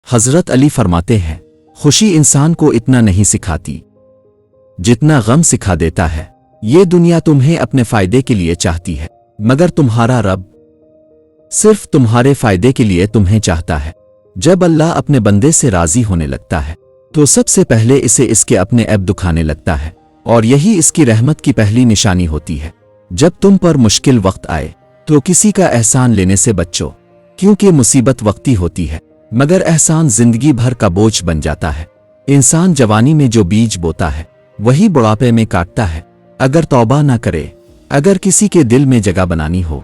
حضرت علی فرماتے ہیں، خوشی انسان کو اتنا نہیں سکھاتی جتنا غم سکھا دیتا ہے۔ یہ دنیا تمہیں اپنے فائدے کے لیے چاہتی ہے، مگر تمہارا رب صرف تمہارے فائدے کے لیے تمہیں چاہتا ہے۔ جب اللہ اپنے بندے سے راضی ہونے لگتا ہے تو سب سے پہلے اسے اس کے اپنے عیب دکھانے لگتا ہے، اور یہی اس کی رحمت کی پہلی نشانی ہوتی ہے۔ جب تم پر مشکل وقت آئے تو کسی کا احسان لینے سے بچو، کیونکہ مصیبت وقتی ہوتی ہے مگر احسان زندگی بھر کا بوجھ بن جاتا ہے۔ انسان جوانی میں جو بیج بوتا ہے وہی بڑھاپے میں کاٹتا ہے۔ اگر توبہ نہ کرے، اگر کسی کے دل میں جگہ بنانی ہو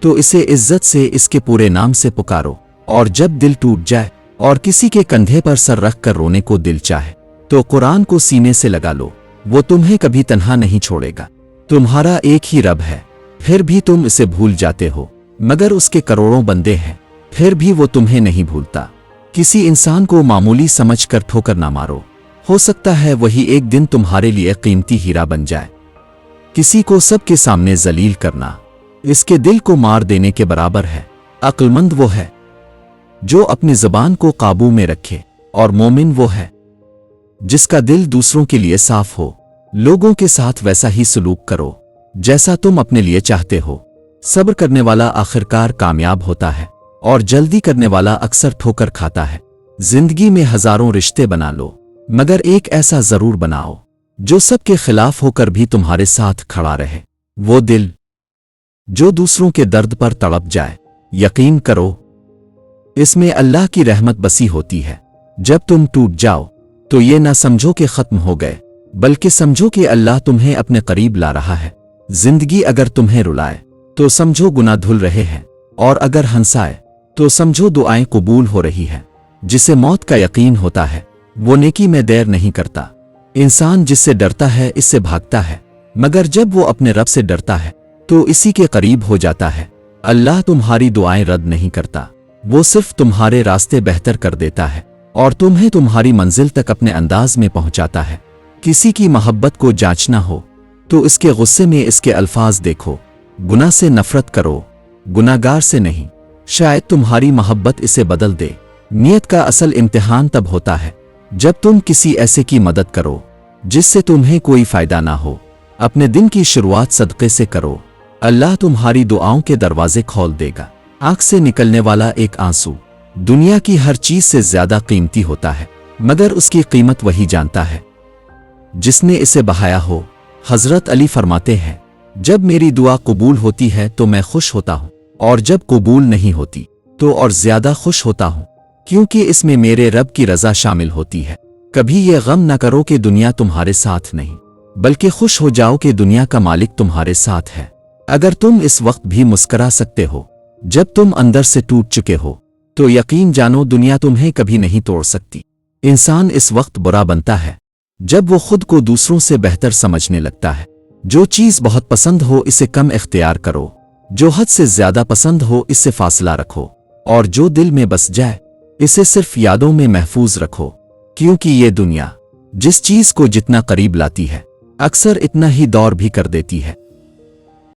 تو اسے عزت سے اس کے پورے نام سے پکارو، اور جب دل ٹوٹ جائے اور کسی کے کندھے پر سر رکھ کر رونے کو دل چاہے تو قرآن کو سینے سے لگا لو، وہ تمہیں کبھی تنہا نہیں چھوڑے گا۔ تمہارا ایک ہی رب ہے، پھر بھی تم اسے بھول جاتے ہو، مگر اس کے کروڑوں بندے ہیں، پھر بھی وہ تمہیں نہیں بھولتا۔ کسی انسان کو معمولی سمجھ کر ٹھوکر نہ مارو، ہو سکتا ہے وہی ایک دن تمہارے لیے قیمتی ہیرا بن جائے۔ کسی کو سب کے سامنے ذلیل کرنا اس کے دل کو مار دینے کے برابر ہے۔ عقل مند وہ ہے جو اپنی زبان کو قابو میں رکھے، اور مومن وہ ہے جس کا دل دوسروں کے لیے صاف ہو۔ لوگوں کے ساتھ ویسا ہی سلوک کرو جیسا تم اپنے لیے چاہتے ہو۔ صبر کرنے والا آخرکار کامیاب ہوتا ہے، اور جلدی کرنے والا اکثر ٹھوکر کھاتا ہے۔ زندگی میں ہزاروں رشتے بنا لو، مگر ایک ایسا ضرور بناؤ جو سب کے خلاف ہو کر بھی تمہارے ساتھ کھڑا رہے۔ وہ دل جو دوسروں کے درد پر تڑپ جائے، یقین کرو اس میں اللہ کی رحمت بسی ہوتی ہے۔ جب تم ٹوٹ جاؤ تو یہ نہ سمجھو کہ ختم ہو گئے، بلکہ سمجھو کہ اللہ تمہیں اپنے قریب لا رہا ہے۔ زندگی اگر تمہیں رلائے تو سمجھو گناہ دھل رہے ہیں، اور اگر ہنسائے تو سمجھو دعائیں قبول ہو رہی ہیں۔ جسے موت کا یقین ہوتا ہے وہ نیکی میں دیر نہیں کرتا۔ انسان جس سے ڈرتا ہے اس سے بھاگتا ہے، مگر جب وہ اپنے رب سے ڈرتا ہے تو اسی کے قریب ہو جاتا ہے۔ اللہ تمہاری دعائیں رد نہیں کرتا، وہ صرف تمہارے راستے بہتر کر دیتا ہے، اور تمہیں تمہاری منزل تک اپنے انداز میں پہنچاتا ہے۔ کسی کی محبت کو جانچنا ہو تو اس کے غصے میں اس کے الفاظ دیکھو۔ گناہ سے نفرت کرو، گناہگار سے نہیں، شاید تمہاری محبت اسے بدل دے۔ نیت کا اصل امتحان تب ہوتا ہے جب تم کسی ایسے کی مدد کرو جس سے تمہیں کوئی فائدہ نہ ہو۔ اپنے دن کی شروعات صدقے سے کرو، اللہ تمہاری دعاؤں کے دروازے کھول دے گا۔ آنکھ سے نکلنے والا ایک آنسو دنیا کی ہر چیز سے زیادہ قیمتی ہوتا ہے، مگر اس کی قیمت وہی جانتا ہے جس نے اسے بہایا ہو۔ حضرت علی فرماتے ہیں، جب میری دعا قبول ہوتی ہے تو میں خوش ہوتا ہوں، اور جب قبول نہیں ہوتی تو اور زیادہ خوش ہوتا ہوں، کیونکہ اس میں میرے رب کی رضا شامل ہوتی ہے۔ کبھی یہ غم نہ کرو کہ دنیا تمہارے ساتھ نہیں، بلکہ خوش ہو جاؤ کہ دنیا کا مالک تمہارے ساتھ ہے۔ اگر تم اس وقت بھی مسکرا سکتے ہو جب تم اندر سے ٹوٹ چکے ہو تو یقین جانو دنیا تمہیں کبھی نہیں توڑ سکتی۔ انسان اس وقت برا بنتا ہے جب وہ خود کو دوسروں سے بہتر سمجھنے لگتا ہے۔ جو چیز بہت پسند ہو اسے کم اختیار کرو، جو حد سے زیادہ پسند ہو اس سے فاصلہ رکھو، اور جو دل میں بس جائے اسے صرف یادوں میں محفوظ رکھو، کیونکہ یہ دنیا جس چیز کو جتنا قریب لاتی ہے اکثر اتنا ہی دور بھی کر دیتی ہے۔